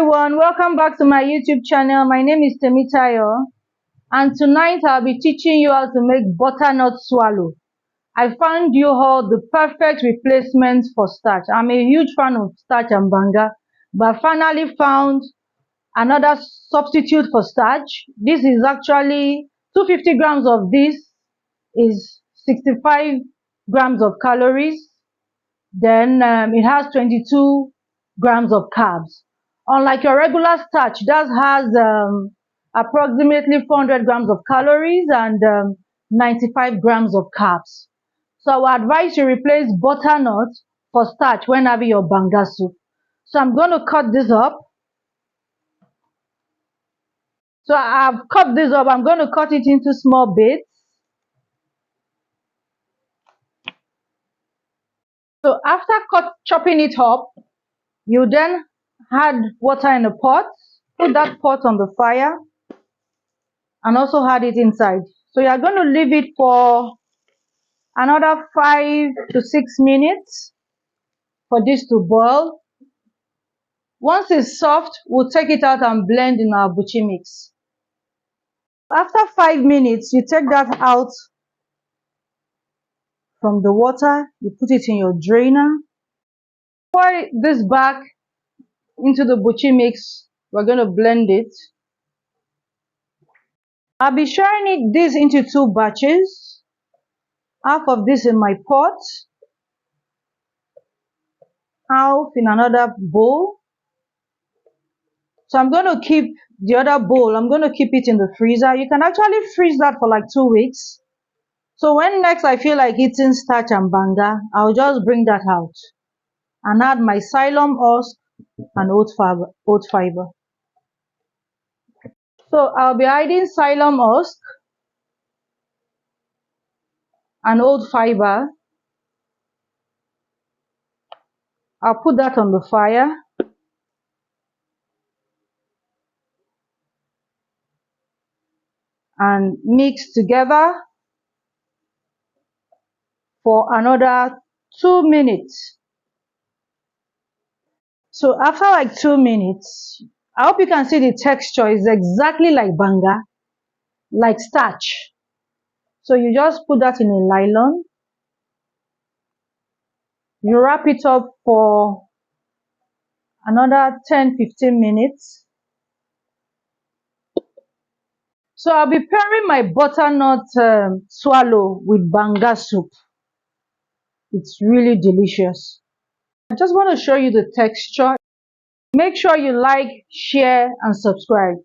everyone, welcome back to my YouTube channel. My name is Temitayo, and tonight I'll be teaching you how to make butternut swallow. I found you all the perfect replacement for starch. I'm a huge fan of starch and banga, but I finally found another substitute for starch. This is actually 250 grams of this is 65 grams of calories. Then it has 22 grams of carbs. Unlike your regular starch, that has approximately 400 grams of calories and 95 grams of carbs. So I advise you replace butternut for starch when having your banga soup. So I'm going to cut this up. So I've cut this up. I'm going to cut it into small bits. So after chopping it up, you then add water in a pot. Put that pot on the fire and also add it inside. So you are going to leave it for another 5 to 6 minutes for this to boil. Once it's soft, we'll take it out and blend in our buchi mix. After 5 minutes, you take that out from the water, you put it in your drainer. Pour this back into the buchi mix. We're going to blend it. I'll be sharing this into 2 batches. Half of this in my pot, half in another bowl. So I'm going to keep the other bowl, I'm going to keep it in the freezer. You can actually freeze that for like 2 weeks. So when next I feel like eating starch and banga, I'll just bring that out and add my psyllium husk and oat fiber. So I'll be adding psyllium husk and oat fiber. I'll put that on the fire. And mix together for another 2 minutes. So after like 2 minutes, I hope you can see the texture is exactly like banga, like starch. So you just put that in a nylon. You wrap it up for another 10-15 minutes. So I'll be pairing my butternut swallow with banga soup. It's really delicious. I just want to show you the texture. Make sure you like, share, and subscribe.